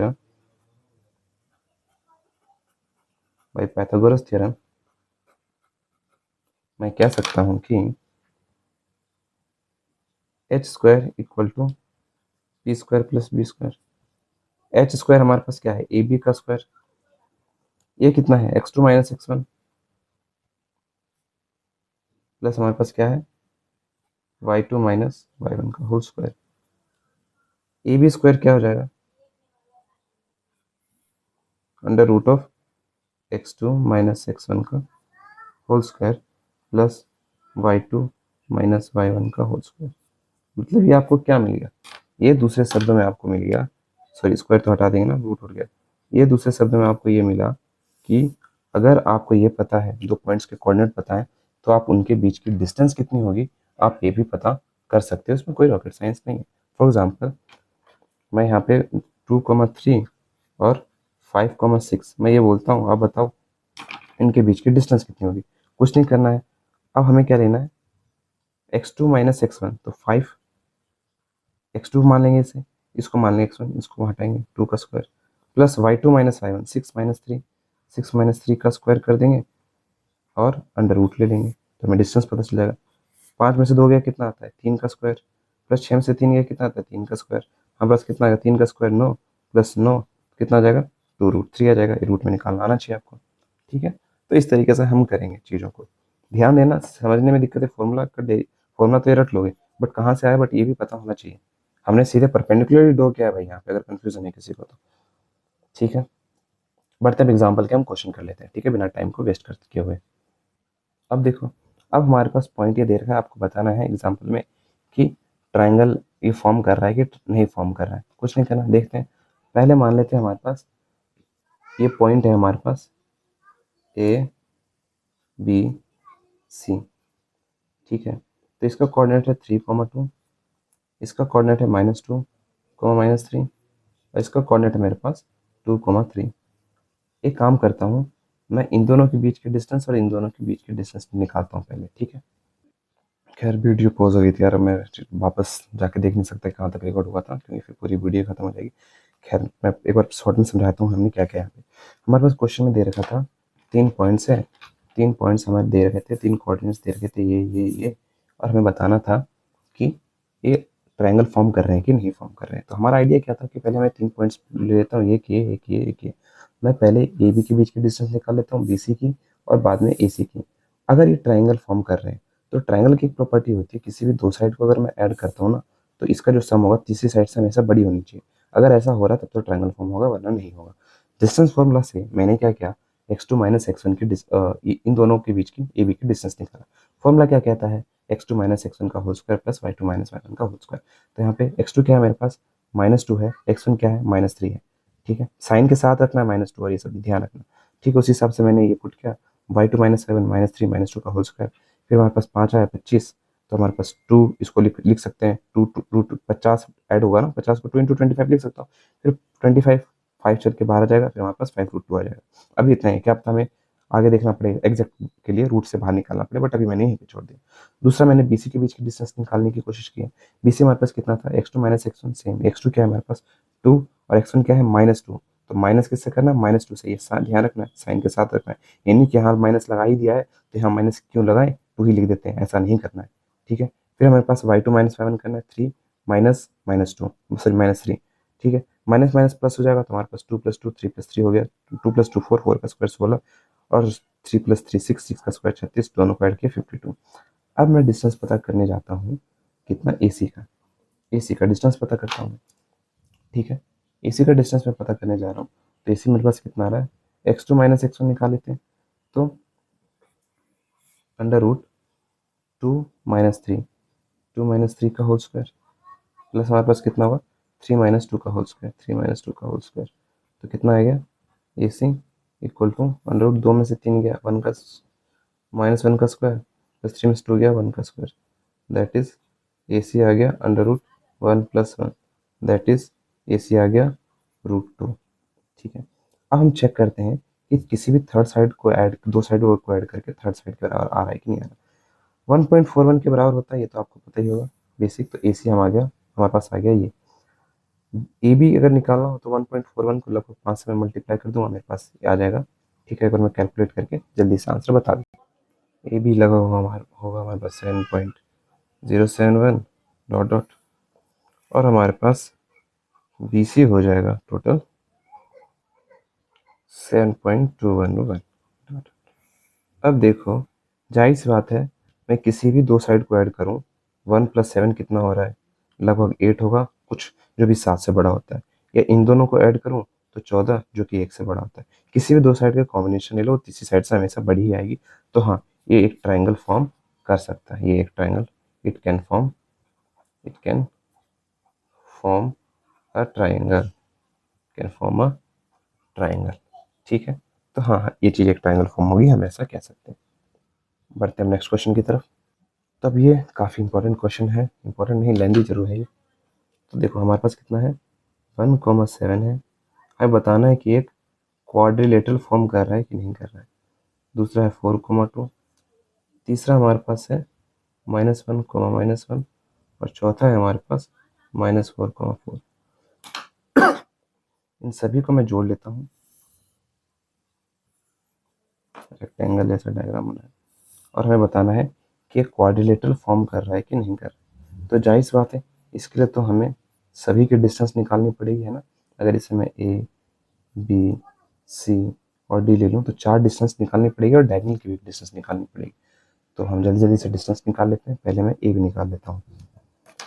थ्योरम मैं कह सकता हूँ कि H square equal to P square plus B square. H square हमारे पास क्या है, ए बी का स्क्वायर। ये कितना है, x2 माइनस x1, प्लस हमारे पास क्या है, y2 माइनस y1 का whole square. A B square क्या हो जाएगा, under root of x2 minus x1 का whole square plus y2 minus y1 का होल स्क्वायर। मतलब ये आपको क्या मिल गया, ये दूसरे शब्दों में आपको मिल गया, सॉरी स्क्वायर तो हटा देंगे ना, रूट उठ गया। ये दूसरे शब्दों में आपको ये मिला कि अगर आपको ये पता है, दो पॉइंट्स के कोऑर्डिनेट पता है, तो आप उनके बीच की डिस्टेंस कितनी होगी आप ये भी पता कर सकते हो। इसमें कोई रॉकेट साइंस नहीं है। फॉर एग्जाम्पल, मैं यहाँ पे 2,3 और 5,6 मैं ये बोलता हूँ, आप बताओ इनके बीच की डिस्टेंस कितनी होगी। कुछ नहीं करना है, अब हमें क्या लेना है, x2 माइनस x1, तो 5 x2 मान लेंगे इसे, इसको मान लेंगे x1, इसको हटाएंगे 2 का square, plus y2 minus y1, 6 minus 3 का स्क्वायर कर देंगे, और अंडर रूट ले लेंगे, तो हमें डिस्टेंस पता चल जाएगा। 5 में से 2 गया कितना आता है, 3 का स्क्वायर, प्लस 6 में से 3 गया कितना आता है, 3 का स्क्वायर। हमारे पास कितना आएगा, 3 का स्क्वायर 9, प्लस 9 कितना आ जाएगा, 2√3 आ जाएगा। ये रूट में निकालना आना चाहिए आपको। ठीक है, तो इस तरीके से हम करेंगे चीज़ों को। ध्यान देना, समझने में दिक्कत है, फॉर्मूला तो ये रट लोगे, बट कहाँ से आया, बट ये भी पता होना चाहिए। हमने सीधे परपेंडिकुलर ड्रॉ किया है भाई यहाँ पे, अगर कंफ्यूजन है किसी को तो। ठीक है, बढ़ते अब एग्जाम्पल के हम क्वेश्चन कर लेते हैं, ठीक है, बिना टाइम को वेस्ट करते किए हुए। अब देखो, अब हमारे पास पॉइंट ये दे रखा है, आपको बताना है एग्जाम्पल में कि ट्राइंगल ये फॉर्म कर रहा है कि नहीं फॉर्म कर रहा है। कुछ नहीं करना, देखते हैं। पहले मान लेते हैं हमारे पास ये पॉइंट है, हमारे पास ए बी सी। ठीक है, तो इसका कोऑर्डिनेट है 3,2, इसका कोऑर्डिनेट है -2, -3, और इसका कोऑर्डिनेट है मेरे पास 2,3। एक काम करता हूँ, मैं इन दोनों के बीच के डिस्टेंस और इन दोनों के बीच के डिस्टेंस निकालता हूँ पहले। ठीक है, खैर वीडियो पॉज हो गई थी यार, मैं वापस जाके देख नहीं सकता कहाँ तक रिकॉर्ड हुआ था, क्योंकि फिर पूरी वीडियो खत्म हो जाएगी। खैर मैं एक बार शॉर्ट में समझाता हूँ हमने क्या क्या यहाँ पे। हमारे पास क्वेश्चन में दे रखा था 3 पॉइंट्स है, 3 पॉइंट्स हमारे दे रखे थे, 3 कोऑर्डिनेट्स दे रखे थे, ये, और हमें बताना था कि ये ट्रायंगल फॉर्म कर रहे हैं कि नहीं फॉर्म कर रहे हैं। तो हमारा आइडिया क्या था कि पहले मैं 3 पॉइंट्स ले लेता हूँ, एक ये, एक ये, एक ये। मैं पहले ए बी के बीच की डिस्टेंस निकाल लेता हूँ, बी सी की, और बाद में ए सी की। अगर ये ट्रायंगल फॉर्म कर रहे हैं, तो ट्रायंगल की एक प्रॉपर्टी होती है, किसी भी दो साइड को अगर मैं ऐड करता हूँ ना, तो इसका जो सम होगा तीसरी साइड से हमेशा बड़ी होनी चाहिए। अगर ऐसा हो रहा है तब तो ट्रायंगल फॉर्म होगा, वरना नहीं होगा। डिस्टेंस फॉर्मूला से मैंने क्या किया, x2 माइनस x1 की इन दोनों के बीच की ए बी की डिस्टेंस निकाला। फॉर्मूला क्या कहता है, x2 माइनस x1 का whole square plus y2 minus y1 का होल स्क्वायर। तो यहाँ पे x2 क्या है मेरे पास, -2 है, x1 क्या है, -3 है। ठीक है, साइन के साथ रखना है -2, और ये सब ध्यान रखना। ठीक है, उस हिसाब से मैंने ये पुट किया, y2 माइनस 7 -3 -2 का होल स्क्वायर। फिर हमारे पास 5 आया 25, तो हमारे पास 2 इसको लिख सकते हैं, 50 ऐड होगा ना, 50 को 2 इंटू 25 लिख सकता हूँ। फिर 25 5 चल के बाहर आ जाएगा, फिर हमारे पास 5√2 आ जाएगा। अभी इतना है, क्या पता हमें आगे देखना पड़ेगा एग्जैक्ट के लिए, रूट से बाहर निकालना पड़ेगा, बट अभी मैंने यहीं पे छोड़ दिया। दूसरा, मैंने बीसी के बीच की डिस्टेंस निकालने की कोशिश की है। बीसी हमारे पास कितना था, x2 minus x1 same, x2 क्या है हमारे पास 2, और x1 क्या है -2। तो माइनस किससे करना है, -2 से। ये ध्यान रखना है, साइन के साथ रखना है, यानी कि यहाँ माइनस लगा ही दिया है, तो यहाँ माइनस क्यों लगाए, 2 ही लिख देते हैं, ऐसा नहीं करना है। ठीक है, फिर हमारे पास y2 माइनस y1 करना है 3, minus minus two, sorry minus three, ठीक है। माइनस माइनस प्लस हो जाएगा तो हमारे पास 2 + 2 3 + 3 हो गया, 2 + 2 4, 4 का स्क्वायर 16 और 3 + 3 6, 6 का स्क्वायर 36, दोनों को ऐड किया 52। अब मैं डिस्टेंस पता करने जाता हूँ कितना ए सी का डिस्टेंस पता करता हूँ, ठीक है। ए सी का डिस्टेंस मैं पता करने जा रहा हूँ, तो ए सी मेरे पास कितना आ रहा है, x2 - x1 निकाल लेते हैं, तो √2 - 3, 2 - 3 का होल स्क्वायर प्लस हमारे पास कितना होगा 3 - 2 का होल स्क्वायर, 3 - 2 का होल स्क्वायर, तो कितना आ गया ए सी इक्वल टू √2 में से 3 गया 1 का -1 का स्क्वायर प्लस 3 में से 2 गया 1 का स्क्वायर, दैट इज ए सी आ गया √1 + 1, दैट इज ए सी आ गया √2, ठीक है। अब हम चेक करते हैं कि किसी भी थर्ड साइड को ऐड, दो साइड को ऐड करके थर्ड साइड के बराबर आ रहा है कि नहीं आ रहा। 1.41 के बराबर होता है, ये तो आपको पता ही होगा बेसिक, तो ए सी हम आ गया, हमारे पास आ गया ये। ए बी अगर निकालना हो तो 1.41 को लगभग 5 से मैं मल्टीप्लाई कर दूंगा, मेरे पास आ जाएगा, ठीक है। एक बार मैं कैलकुलेट करके जल्दी से आंसर बता दूँ। ए बी लगा होगा हमारे पास 7.071 डॉट डॉट, और हमारे पास बी सी हो जाएगा टोटल 7.211। अब देखो, जाहिर सी बात है, मैं किसी भी दो साइड को ऐड करूं, 1 + 7 कितना हो रहा है, लगभग 8 होगा, कुछ जो भी 7 से बड़ा होता है, या इन दोनों को ऐड करूं तो 14 जो कि 1 से बड़ा होता है। किसी भी दो साइड का कॉम्बिनेशन ले लो, तीसरी साइड से हमेशा बड़ी ही आएगी। तो हाँ, ये एक ट्राइंगल फॉर्म कर सकता है, ये एक triangle, it can form a triangle, can form a triangle, ठीक है। तो हाँ हाँ, ये चीज़ एक ट्राइंगल फॉर्म होगी, हम ऐसा कह सकते हैं। बढ़ते हैं नेक्स्ट क्वेश्चन की तरफ। तब ये काफ़ी इंपॉर्टेंट क्वेश्चन है, इंपॉर्टेंट नहीं लेंदी जरूर है ये। तो देखो हमारे पास कितना है 1,7 है, हमें बताना है कि एक क्वाड्रिलेटरल फॉर्म कर रहा है कि नहीं कर रहा है। दूसरा है 4,2, तीसरा हमारे पास है -1, -1, और चौथा है हमारे पास -4,4। इन सभी को मैं जोड़ लेता हूँ, रेक्टेंगल जैसा डायग्राम बना है, और हमें बताना है कि एक क्वाड्रिलेटरल फॉर्म कर रहा है कि नहीं कर रहा है। तो जाहिर सी बात है, इसके लिए तो हमें सभी की डिस्टेंस निकालनी पड़ेगी, है ना। अगर इसे मैं ए बी सी और डी ले लूँ तो 4 डिस्टेंस निकालनी पड़ेगी, और डायगोनल की भी डिस्टेंस निकालनी पड़ेगी। तो हम जल्दी जल्दी से डिस्टेंस निकाल लेते हैं। पहले मैं ए बी निकाल लेता हूँ,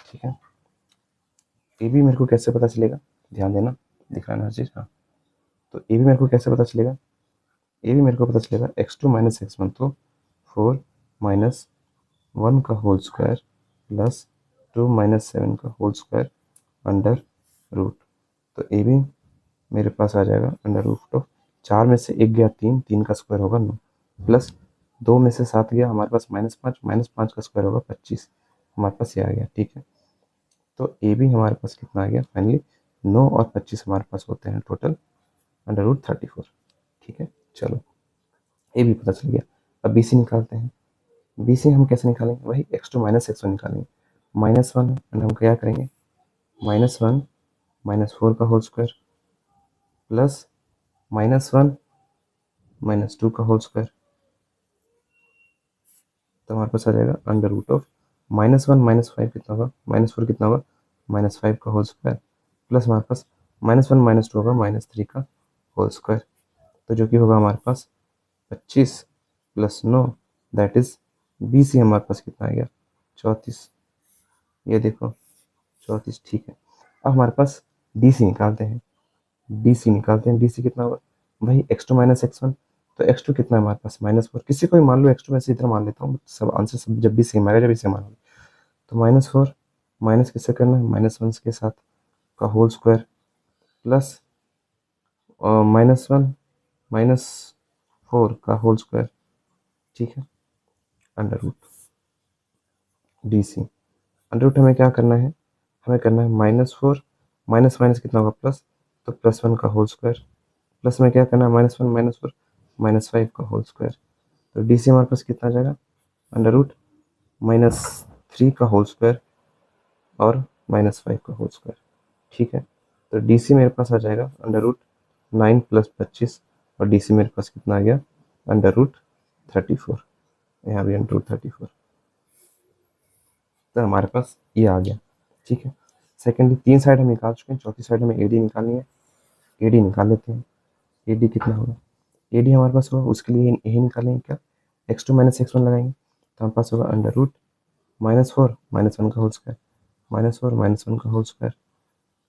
ठीक है। ए बी मेरे को कैसे पता चलेगा, ध्यान देना, दिख रहा है ना हर चीज़, हाँ। तो ए बी मेरे को कैसे पता चलेगा, ए बी मेरे को पता चलेगा x2 - x1, तो 4 - 1 का होल स्क्वायर प्लस 2 - 7 का होल स्क्वायर अंडर रूट। तो ए बी मेरे पास आ जाएगा अंडर रूट ऑफ 4 में से 1 गया 3, 3 का स्क्वायर होगा 9, प्लस 2 में से 7 गया हमारे पास -5, -5 का स्क्वायर होगा 25, हमारे पास ये आ गया, ठीक है। तो ए बी हमारे पास कितना आ गया फाइनली 9 और 25 हमारे पास होते हैं टोटल √34, ठीक है। चलो, ए बी पता चल गया। अब बी सी निकालते हैं। बी सी हम कैसे निकालेंगे, वही x2 - x1 निकालेंगे। -1 एंड हम क्या करेंगे, -1 -4 का होल स्क्वायर प्लस -1 -2 का होल स्क्वायर, तो हमारे पास आ जाएगा अंडर रूट ऑफ -1 -5 कितना होगा, -4 कितना होगा, -5 का होल स्क्वायर प्लस हमारे पास -1 -2 होगा -3 का होल स्क्वायर, तो जो कि होगा हमारे पास 25 + 9, दैट इज बी सी हमारे पास कितना आ गया 34, ये देखो 34, ठीक है। अब हमारे पास डी सी निकालते हैं, डी सी निकालते हैं, डी सी कितना होगा भाई x2 - x1, तो x2 कितना है हमारे पास -4, किसी को भी मान लो x2, मैं इसी तरह मान लेता हूँ, सब आंसर सब जब भी सेम आएगा, जब भी सेम आएगा। तो -4 माइनस किससे करना है, -1 के साथ का होल स्क्वायर प्लस -1 -4 का होल स्क्वायर, ठीक है, under root D C. Under root हमें क्या करना है, हमें करना है -4 माइनस माइनस कितना होगा प्लस, तो +1 का होल स्क्वायर प्लस में क्या करना है -1 -4 -5 का होल स्क्वायर, तो डी सी हमारे पास कितना आ जाएगा अंडर रूट -3 का होल स्क्वायर और -5 का होल स्क्वायर, ठीक है। तो डी सी मेरे पास आ जाएगा अंडर रूट 9 + 25, और डी सी मेरे पास कितना आ गया अंडर रूट 34, यहाँ भी अंडर रूट 34, तो हमारे पास ये आ गया, ठीक है। सेकेंडली 3 साइड हम निकाल चुके हैं, चौथी साइड हमें AD निकालनी है। AD निकाल लेते हैं। AD कितना होगा, AD हमारे पास होगा, उसके लिए यही निकालेंगे क्या, x2 माइनस x1 लगाएंगे, तो हमारे पास होगा अंडर रूट -4 -1 का होल स्क्वायर, -4 -1 का whole square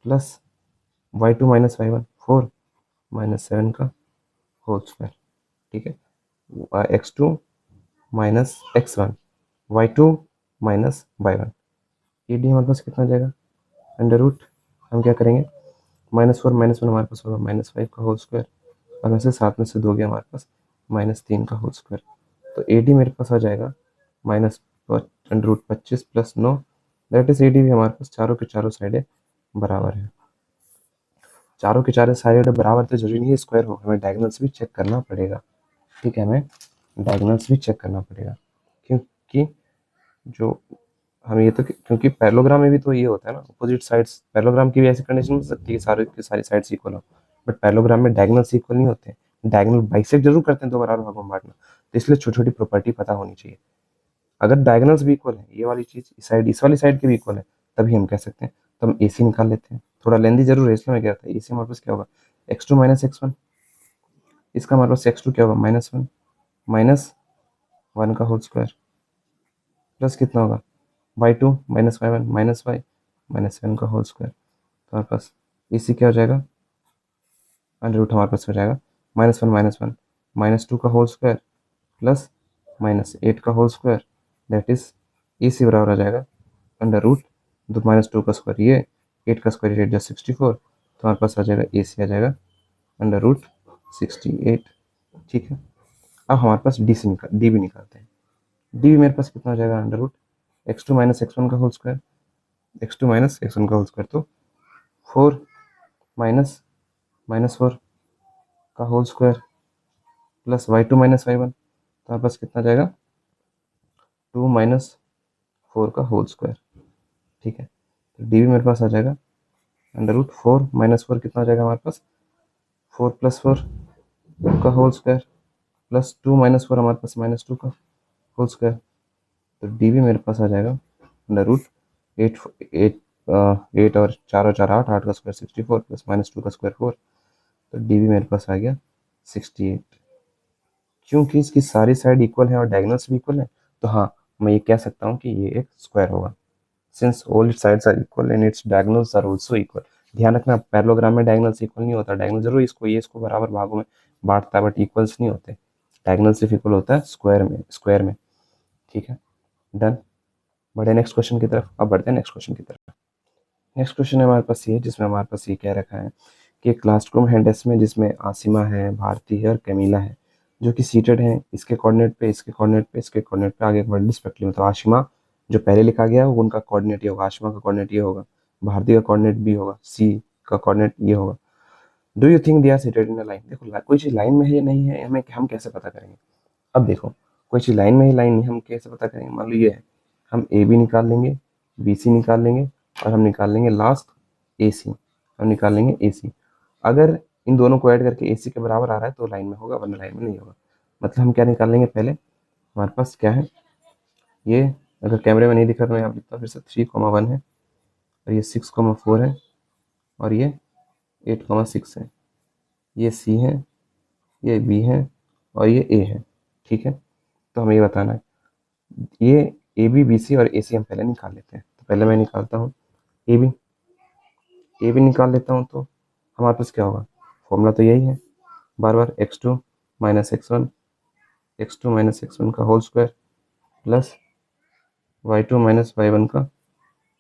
plus y2 minus y1 4 -7 का होल स्क्वायर। ठीक है, x2 minus x1 y2 minus y1। AD हमारे पास कितना आ जाएगा, अंडर रूट हम क्या करेंगे, -4 -1 हमारे पास होगा -5 का होल स्क्वायर, और वैसे साथ में से 2 गया हमारे पास -3 का होल स्क्वायर। तो AD मेरे पास आ जाएगा under root 25 plus 9, that is AD भी हमारे पास चारों के चारों साइडें बराबर है। चारों के चारों साइडें बराबर तो जरूरी नहीं है स्क्वायर हो, हमें डायगोनल्स भी चेक करना पड़ेगा। ठीक है, हमें डायगोनल्स भी चेक करना पड़ेगा, क्योंकि जो हम ये तो क्योंकि पैरेललोग्राम में भी तो ये होता है ना, अपोजिट साइड्स, पैरेललोग्राम की भी ऐसी कंडीशन हो सकती है सारी की सारी साइड्स इक्वल हो, बट पैरेललोग्राम में डायगोनल्स इक्वल नहीं होते, डायगोनल बाइसेक्ट जरूर करते हैं दो बराबर भागों में बांटना, तो इसलिए छोटी छोटी प्रॉपर्टी पता होनी चाहिए। अगर डायगोनल्स भी इक्वल है, ये वाली चीज इस साइड इस वाली साइड की भी इक्वल है, तभी हम कह सकते हैं। तो हम AC निकाल लेते हैं, थोड़ा लेंदी जरूर है इसलिए मैं कह रहा था। AC हमारे पास क्या होगा, x2 माइनस x1, इसका हमारे पास x2 क्या होगा -1 -1 का होल स्क्वायर प्लस कितना होगा y2 minus y1 minus y -7 का होल स्क्वायर। तो हमारे पास AC क्या हो जाएगा, अंडर रूट हमारे पास हो जाएगा -1 -2 का होल स्क्वायर प्लस -8 का whole square, that is AC बराबर आ जाएगा अंडर रूट -2 का स्क्वायर, ये 8 का स्क्वायर 8 64, तो हमारे पास आ जाएगा AC आ जाएगा अंडर रूट 68। ठीक है, अब हमारे पास D भी निकालते हैं। D भी मेरे पास कितना हो जाएगा, under root x2 minus x1 का whole square, x2 minus x1 का होल स्क्वायर, तो 4 माइनस -4 का whole square plus y2 minus y1, तो हमारे पास कितना जाएगा 2 माइनस 4 का होल स्क्वायर। ठीक है, तो डी भी मेरे पास आ जाएगा अंडर रूट 4 -4 कितना आ जाएगा हमारे पास 4 + 4 का होल स्क्वायर प्लस 2 - 4 हमारे पास -2 का होल स्क्वायर। तो डी भी मेरे पास आ जाएगा अंडर रूट 8 8 8 और 4 और 4 8 8 का स्क्वायर 64 प्लस -2 का स्क्वायर 4, तो डी भी मेरे पास आ गया 68। क्योंकि इसकी सारी साइड इक्वल है और डायगोनल्स भी इक्वल है, तो हाँ मैं ये कह सकता हूँ कि ये एक स्क्वायर होगा, since all its sides are equal and its diagonals are also equal. ध्यान रखना पैरेललोग्राम में डायगोनल्स इक्वल नहीं होता, डायगोनल जरूर इसको बराबर भागों में बांटता है बट इक्वल्स नहीं होते, डायगोनल सिर्फ इक्वल होता है स्क्वायर में। ठीक है, डन। बढ़े नेक्स्ट क्वेश्चन की तरफ, अब बढ़ते हैं नेक्स्ट क्वेश्चन की तरफ। नेक्स्ट क्वेश्चन है हमारे पास ये, जिसमें हमारे पास ये कह रखा है कि एक क्लासरूम है डेस्क में, जिसमें आसिमा है, भारती है और कैमिला है, जो कि सीटेड हैं इसके कोऑर्डिनेट पे, इसके कोऑर्डिनेट पे, इसके कोऑर्डिनेट पे, आगे एक वर्ड रिस्पेक्टली, मतलब आशिमा जो पहले लिखा गया है वो उनका कोऑर्डिनेट ये होगा, आशिमा का कोऑर्डिनेट ये होगा, भारती का कोऑर्डिनेट बी होगा, सी का कोऑर्डिनेट ये होगा। Do you think they are seated in a line. देखो कोई चीज़ लाइन में है या नहीं है, हमें हम कैसे पता करेंगे। अब देखो कोई चीज़ लाइन में है लाइन नहीं, हम कैसे पता करेंगे। मान लो ये है, हम ए बी निकाल लेंगे, बी सी निकाल लेंगे, और हम निकाल लेंगे लास्ट ए सी, हम निकाल लेंगे ए सी। अगर इन दोनों को ऐड करके ए सी के बराबर आ रहा है तो लाइन में होगा, वरना लाइन में नहीं होगा। मतलब हम क्या निकाल लेंगे, पहले हमारे पास क्या है, ये अगर कैमरे में नहीं दिख रहा तो मैं यहाँ पर लिखता हूँ फिर से, 3,1 है, और ये 6,4 है, और ये 8,6 है, ये सी है, ये बी है, और ये ए है। ठीक है, तो हमें ये बताना है, ये ए बी बी सी और ए सी हम पहले निकाल लेते हैं। तो पहले मैं निकालता हूँ ए बी निकाल लेता हूँ, तो हमारे पास क्या होगा, फॉर्मूला तो यही है, बार बार x2 माइनस x1 का whole square plus y2 minus y1 का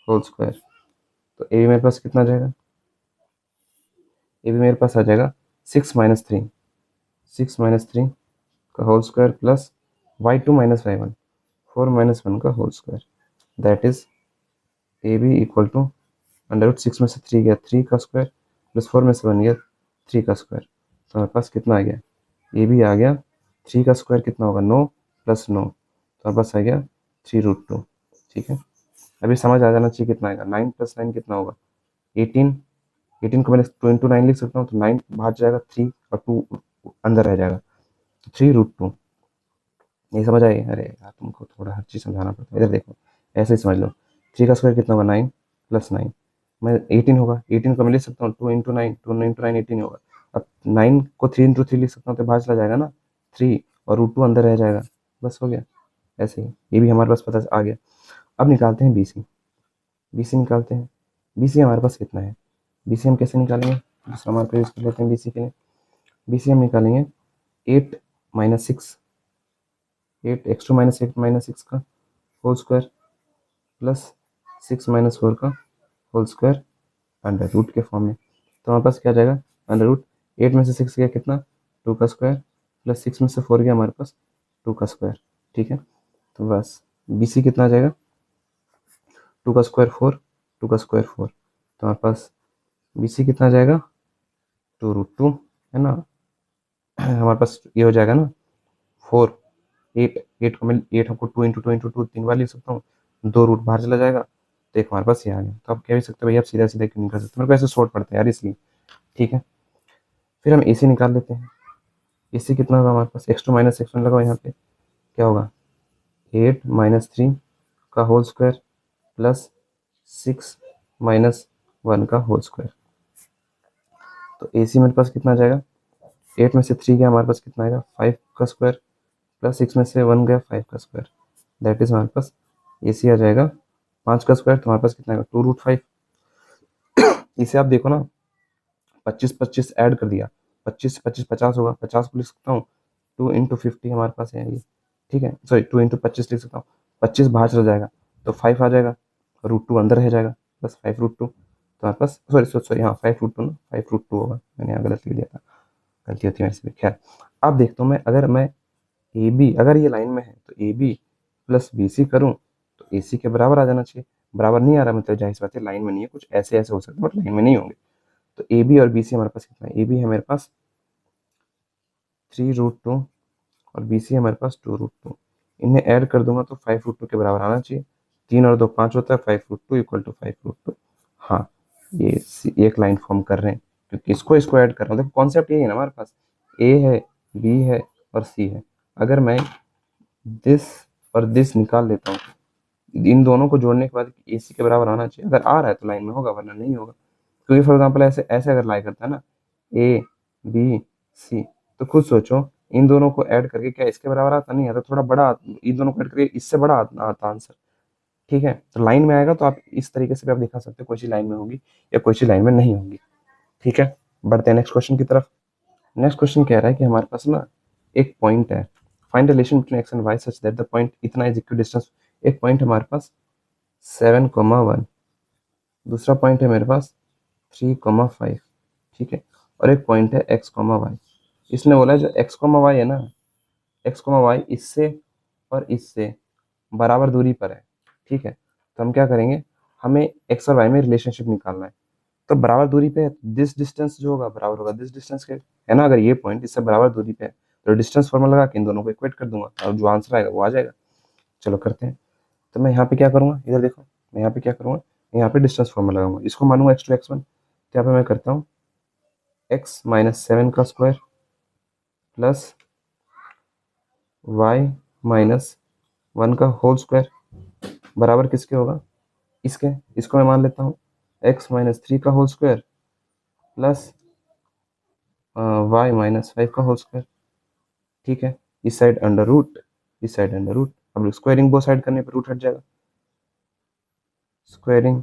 होल स्क्वायर। तो ए बी मेरे पास कितना आ जाएगा, ए बी मेरे पास आ जाएगा 6 माइनस 3 का whole square plus y2 minus y1 4 - 1 का whole square, that is A B equal to under root 6 में से 3 गया 3 का स्क्वायर प्लस 4 में से 1 गया 3 का स्क्वायर। तो हमारे पास कितना आ गया, ए बी आ गया 3 का स्क्वायर कितना होगा 9 + 9, तो हमारे पास आ गया 3√2। ठीक है, अभी समझ आ जाना चाहिए कितना आएगा, 9 + 9 कितना होगा 18, 18 को मैंने 2 × 9 लिख सकता हूँ, तो 9 बाहर जाएगा 3 और 2 अंदर रह जाएगा, तो 3√2। नहीं समझ आई, अरे यार तुमको थोड़ा हर चीज़ समझाना पड़ता है, इधर देखो ऐसे ही समझ लो, 3 का स्क्वायर कितना होगा 9 + 9 मैं 18 होगा, 18 को मैं लिख सकता हूँ 2 इंटू 9, 2 इंटू 9 18 होगा। अब 9 को 3 इंटू 3 लिख सकता हूँ तो बाहर चला जाएगा ना 3, और रूट 2 अंदर रह जाएगा, बस हो गया। ऐसे ही ये भी हमारे पास पता आ गया। अब निकालते हैं BC। BC निकालते हैं। BC हमारे पास कितना है, BC हम कैसे निकालेंगे, दूसरा मार्कर यूज कर लेते हैं BC के लिए। BC हम निकालेंगे 8 माइनस 6, 8 x2 माइनस 8 माइनस 6 का होल स्क्वायर प्लस 6 माइनस 4 का होल स्क्वायर अंडर रूट के फॉर्म में। तो हमारे पास क्या आ जाएगा, अंडर रूट 8 में से 6 गया कितना, 2 का स्क्वायर, प्लस 6 में से 4 गया हमारे पास 2 का स्क्वायर। ठीक है, तो बस BC कितना आ जाएगा, 2 का स्क्वायर 4, 2 का स्क्वायर 4, तो हमारे पास BC कितना आ जाएगा 2√2, है ना। हमारे पास ये हो जाएगा ना 4, 8 को मैं 8 हमको 2 इंटू 2 इंटू 2 3 बार लिख सकता हूँ, 2 रूट बाहर चला जाएगा, तो एक हमारे पास ये आ गया। तो आप कह भी सकते हो भैया आप सीधा सीधा क्यों नहीं कर सकते, मेरे को ऐसे शॉर्ट पड़ता है यार इसलिए। ठीक है, फिर हम AC निकाल लेते हैं। AC कितना होगा हमारे पास, x2 माइनस x1 लगाओ यहाँ पे, क्या होगा 8 माइनस 3 का होल स्क्वायर प्लस 6 माइनस 1 का होल स्क्वायर। तो AC मेरे पास कितना आ जाएगा, 8 में से 3 गया हमारे पास कितना आएगा 5 का स्क्वायर, प्लस 6 में से 1 गया 5 का स्क्वायर, दैट इज हमारे पास AC आ जाएगा 5 का स्क्वायर, तो हमारे पास कितना आएगा 2√5। इसे आप देखो ना, 25 ऐड कर दिया, 25 25 50 होगा, 50 को लिख सकता हूँ 2 इंटू 50 हमारे पास है ये। ठीक है, सॉरी 2 इंटू 25 लिख सकता हूँ, 25 बाहर चला जाएगा तो 5 आ जाएगा, √2 अंदर रह जाएगा, बस 5√2। तो हमारे पास सॉरी सॉरी सॉरी हाँ 5√2 ना, 5√2 होगा, मैंने यहाँ गलत लिख दिया था, गलती होती है मेरे से भी। खैर अब देखता हूँ मैं, अगर मैं AB अगर ये लाइन में है तो AB प्लस BC करूँ तो AC के बराबर आ जाना चाहिए। बराबर नहीं आ रहा मतलब जाहिर सी बात है लाइन में नहीं है, कुछ ऐसे ऐसे हो सकते हैं बट लाइन में नहीं होंगे। तो AB और BC हमारे पास कितना है, AB है मेरे पास 3√2 और BC है मेरे पास 2√2। इन्हें ऐड कर दूंगा तो 5√2 के बराबर आना चाहिए। 3 और 2 5 होता है, 5√2 इक्वल टू 5√2। हाँ, ये एक लाइन फॉर्म कर रहे हैं क्योंकि इसको इसको ऐड कर रहा हूँ। देखो कॉन्सेप्ट यही है ना, हमारे पास A है, B है और C है। अगर मैं दिस और दिस निकाल लेता हूँ, इन दोनों को जोड़ने के बाद AC के बराबर आना चाहिए। अगर आ रहा है तो लाइन में होगा वरना नहीं होगा। क्योंकि फॉर एग्जाम्पल ऐसे ऐसे अगर लाई करता है ना A B C, तो खुद सोचो इन दोनों को ऐड करके क्या इसके बराबर आता, नहीं आता, थोड़ा बड़ा इन दोनों को ऐड करके इससे बड़ा आता आंसर। ठीक है, तो लाइन में आएगा तो आप इस तरीके से भी आप दिखा सकते हो, कोई सी लाइन में होगी या कोई सी लाइन में नहीं होगी। ठीक है, बढ़ते हैं नेक्स्ट क्वेश्चन की तरफ। नेक्स्ट क्वेश्चन कह रहा है कि हमारे पास ना एक पॉइंट है, find relation between x and y such that the point इतना इज इक्वल डिस्टेंस। एक पॉइंट हमारे पास 7,1, दूसरा पॉइंट है मेरे पास 3,5। ठीक है, और एक पॉइंट है x,y। इसने बोला है जो x,y है ना, x,y इससे और इससे बराबर दूरी पर है। ठीक है, तो हम क्या करेंगे, हमें x और y में रिलेशनशिप निकालना है। तो बराबर दूरी पे है, दिस डिस्टेंस जो होगा बराबर होगा दिस डिस्टेंस के, है ना। अगर ये पॉइंट इससे बराबर दूरी पे है तो डिस्टेंस फॉर्मूला लगा के इन दोनों को इक्वेट कर दूंगा और जो आंसर आएगा वो आ जाएगा। चलो करते हैं। तो मैं यहाँ पे क्या करूँगा, इधर देखो, मैं यहाँ पे क्या करूँगा, यहाँ पे डिस्टेंस फॉर्मूला लगाऊंगा, इसको मानूंगा x2 x1। तो यहाँ पे मैं करता हूँ x माइनस 7 का स्क्वायर प्लस y माइनस 1 का होल स्क्वायर बराबर किसके होगा, इसके। इसको मैं मान लेता हूँ x माइनस 3 का whole square plus y minus 5 का होल स्क्वायर। ठीक है, इस साइड अंडर रूट, इस साइड अंडर रूट। अब स्क्वायरिंग बोथ साइड करने पर रूट हट जाएगा, स्क्वायरिंग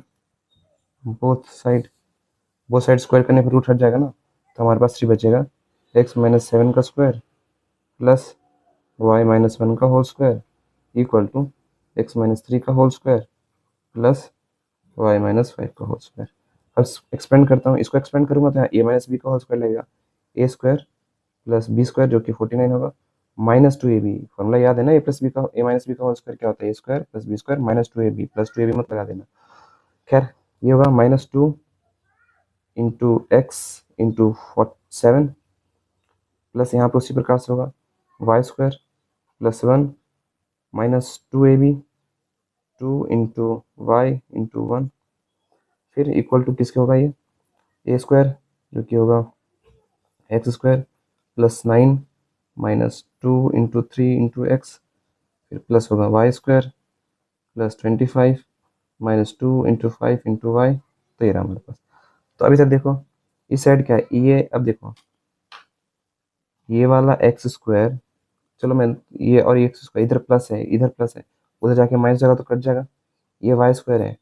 बोथ साइड स्क्वायर करने पर रूट हट जाएगा ना। तो हमारे पास 3 बचेगा, x माइनस 7 का स्क्वायर प्लस y माइनस 1 का whole square equal to x minus 3 का whole square plus y minus 5 का होल स्क्वायर। अब एक्सपेंड करता हूँ, इसको एक्सपेंड करूँगा तो यहाँ a माइनस बी का होल स्क्वायर लगेगा, a square plus B square जो कि 49 होगा माइनस 2ab। फॉर्मूला याद है ना, a प्लस बी का a माइनस बी का होल स्क्वायर क्या होता है, a square plus B square minus 2ab, plus 2ab मत लगा देना। खैर ये होगा minus 2 into X into 7 plus यहाँ पर उसी प्रकार से होगा Y square plus 1 minus 2ab 2 into Y into 1, फिर इक्वल टू किसके होगा ये ए स्क्वायर जो कि होगा X square plus 9 minus 2 into 3 into X, फिर प्लस होगा Y square plus 25 minus 2 into 5 into Y तो ये रहा हमारे पास। तो अभी तक देखो इस साइड क्या है, ये अब देखो ये वाला एक्स स्क्वायर, चलो मैं ये और ये एक्स स्क्वायर इधर प्लस है इधर प्लस है, उधर जाके माइनस जाएगा तो कट जाएगा। ये वाई स्क्वायर है,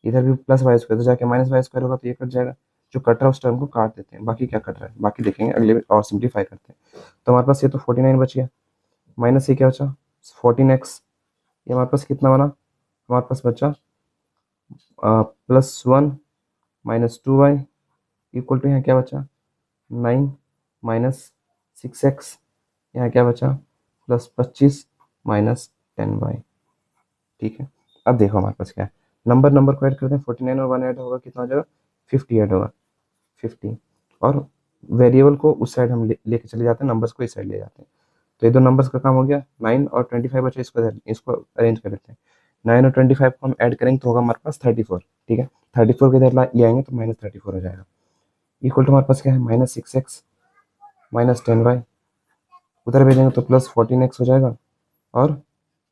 इधर भी प्लस वाई स्क्वायर, तो जाके माइनस वाई स्क्वायर होगा तो ये कट जाएगा। जो कट रहा है उस टर्म को काट देते हैं, बाकी क्या कट रहा है बाकी देखेंगे अगले और सिंप्लीफाई करते हैं। तो हमारे पास ये तो 49 बच गया, माइनस ये क्या बचा 14x, ये हमारे पास कितना बना, हमारे पास बचा +1 -2y इक्वल टू यहाँ क्या बचा 9 -6x, यहाँ क्या बचा +25 -10y। ठीक है, अब देखो हमारे पास क्या है, नंबर नंबर को ऐड करते हैं, 49 और 1 ऐड होगा कितना हो जाएगा 50 ऐड होगा 50, और वेरिएबल को उस साइड हम लेके चले जाते हैं, नंबर्स को इस साइड ले जाते हैं। तो ये दो नंबर्स का काम हो गया, 9 और 25 बचा, इसको अरेंज कर लेते हैं। 9 और 25 को हम ऐड करेंगे तो होगा हमारे पास 34। ठीक है, 34 को इधर ले आएंगे तो -34 हो जाएगा, इक्वल टू हमारे पास क्या है -6x -10y, उधर भेजेंगे तो +14x हो जाएगा और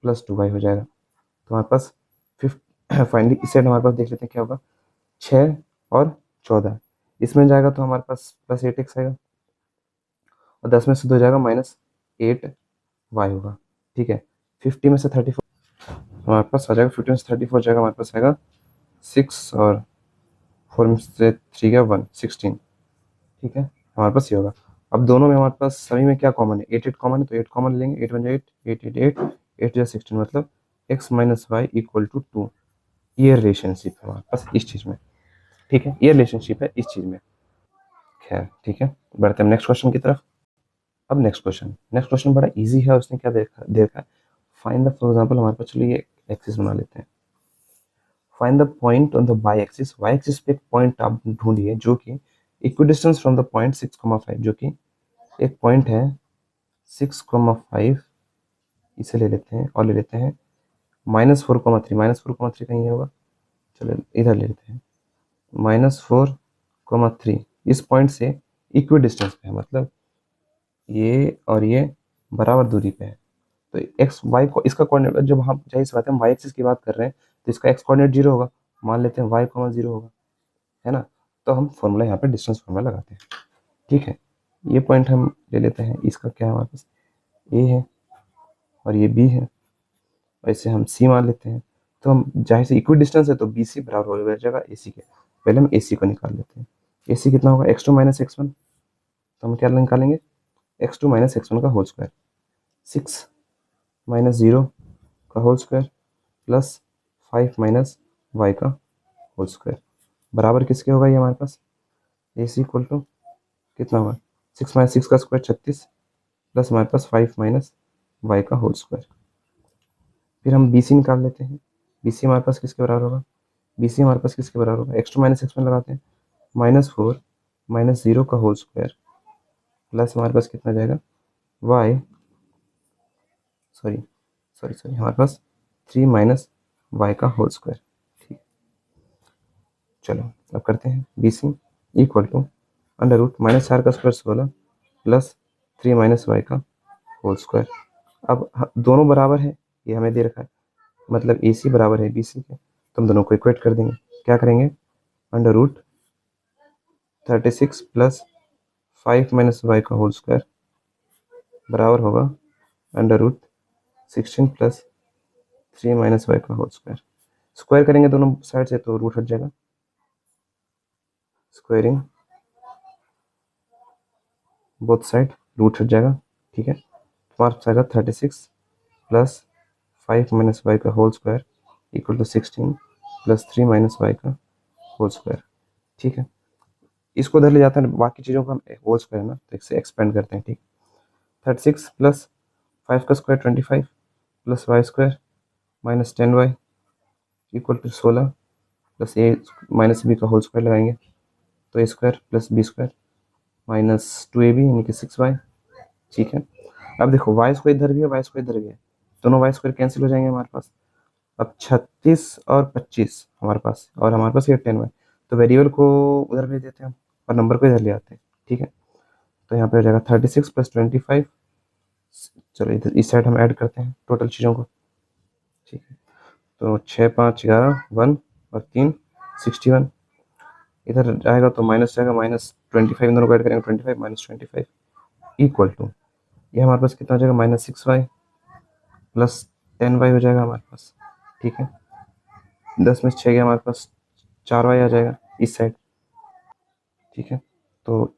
+2y हो जाएगा। तो हमारे पास फाइनली इस साइड हमारे पास देख लेते हैं क्या होगा 6 और 14, इसमें जाएगा तो हमारे पास +8x आएगा, और 10 में से 2 जाएगा -8y होगा। ठीक है, 50 में से 34 हमारे पास आ जाएगा, 50 में से 34 जाएगा हमारे पास आएगा 6, और 4 में से 3 गया 1 16। ठीक है, हमारे पास ये होगा। अब दोनों में हमारे पास सभी में क्या कॉमन है, 8 8 कॉमन है, तो 8 कॉमन लेंगे, 8 1 8 8 8 8 8 जो 16, मतलब x - y = 2। ये रिलेशनशिप है हमारे पास इस चीज़ में। ठीक है, ये रिलेशनशिप है इस चीज़ में। खैर ठीक है, बढ़ते हैं नेक्स्ट क्वेश्चन की तरफ। अब नेक्स्ट क्वेश्चन बड़ा इजी है, उसने क्या देखा है, फाइंड द, फॉर एग्जांपल हमारे पास, चलिए एक्सिस बना लेते हैं, find the point on the Y axis, Y axis पे एक पॉइंट आप ढूंढिए जो कि इक्विडिस्टेंस फ्रॉम द पॉइंट 6,5, जो कि एक पॉइंट है 6,5, इसे ले लेते हैं और ले लेते हैं -4,3, -4,3 कहीं होगा, चलो इधर ले लेते हैं -4,3, इस पॉइंट से इक्वी डिस्टेंस पे है, मतलब ये और ये बराबर दूरी पे है। तो एक्स वाई को इसका कोऑर्डिनेट, जब हम जाहिर सी बात है हम वाई एक्सिस की बात कर रहे हैं तो इसका एक्स कोऑर्डिनेट 0 होगा, मान लेते हैं वाई 0 होगा, है ना। तो हम फॉर्मूला यहाँ पे डिस्टेंस फॉर्मूला लगाते हैं। ठीक है, ये पॉइंट हम ले लेते हैं, इसका क्या है हमारे पास ए है और ये बी है, और इसे हम सी मान लेते हैं। तो हम जाहिर से इक्वी डिस्टेंस है तो बी सी बराबर हो जाएगा ए सी के, पहले हम ए सी को निकाल लेते हैं। ए सी कितना होगा x2 - x1, तो हम क्या निकालेंगे x2 - x1 का होल स्क्वायर, 6 -0 का होल स्क्वायर +5 - y का होल स्क्वायर बराबर किसके होगा, ये हमारे पास ए सी इक्वल टू कितना होगा 6 - 6 का स्क्वायर 36, प्लस हमारे पास 5 - y का होल स्क्वायर। फिर हम बी सी निकाल लेते हैं, बी सी हमारे पास किसके बराबर होगा, बी सी हमारे पास किसके बराबर होगा, x2 - x1 लगाते हैं, -4 -0 का होल स्क्वायर प्लस हमारे पास कितना जाएगा y, सॉरी सॉरी सॉरी हमारे पास 3 - y का होल स्क्वायर। ठीक, चलो अब करते हैं बी सी इक्वल टू √-4 का स्क्वायर 16 प्लस 3 - y का होल स्क्वायर। अब दोनों बराबर है, ये हमें दे रखा है, मतलब ए सी बराबर है बी सी के, तो हम दोनों को इक्वेट कर देंगे। क्या करेंगे √36 प्लस 5 - y का होल स्क्वायर बराबर होगा √16 प्लस 3 - y का होल स्क्वायर। स्क्वायर करेंगे दोनों साइड से तो रूट हट जाएगा, स्क्वायरिंग बोथ साइड रूट हट जाएगा। ठीक है, हमारे पास आएगा 36 प्लस 5 - y का whole square equal to 16 plus 3 - y का होल स्क्वायर। ठीक है, इसको उधर ले जाते हैं, बाकी चीज़ों को हम होल स्क्वायर है ना तो इससे एक्सपेंड करते हैं। ठीक, 36 प्लस 5 का square 25 plus y square -10y equal to 16 plus A minus B का होल स्क्वायर लगाएंगे तो A square plus B square -2ab यानी कि 6y। ठीक है, अब देखो वाई स्क्वायर इधर भी है, वाई स्क्वायर इधर भी है, दोनों वाई स्क्वायर कैंसिल हो जाएंगे हमारे पास। अब 36 और 25 हमारे पास, और हमारे पास ये 10y, तो वेरिएबल को उधर भेज देते हैं हम और नंबर को इधर ले आते हैं। ठीक है, तो यहाँ पे हो जाएगा 36 प्लस 25, चलो इधर इस साइड हम ऐड करते हैं टोटल चीज़ों को। ठीक है, तो 6 5 11 1 और 3 61, इधर जाएगा तो माइनस जाएगा, -25 इन दोनों को ऐड करेंगे 25 -25 इक्वल टू, ये हमारे पास कितना हो जाएगा, -6y प्लस 10y हो जाएगा हमारे पास। ठीक है, 10 में से 6 गया हमारे पास, 4y आ जाएगा इस साइड। ठीक है, तो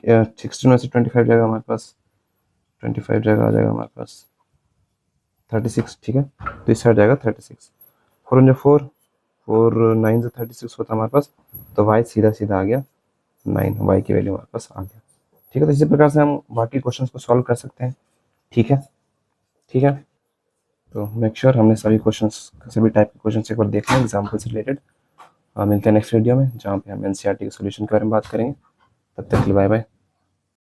16 में से 25 जाएगा हमारे पास, 25 जगह आ जाएगा हमारे पास 36। ठीक है, तो इस साइड जाएगा 36। 4 4 4 9 से 36 होता है हमारे पास, तो y सीधा सीधा आ गया 9, y की वैल्यू हमारे पास आ गया। ठीक है, तो इसी प्रकार से हम बाकी क्वेश्चंस को सॉल्व कर सकते हैं। ठीक है, ठीक है, तो मेक श्योर हमने सभी क्वेश्चंस, सभी टाइप के क्वेश्चंस एक बार देख लें एग्जाम्पल से रिलेटेड। मिलते हैं नेक्स्ट वीडियो में, जहाँ पे हम एनसीईआरटी के सोल्यूशन के बारे में बात करेंगे। तब तक के लिए बाय बाय।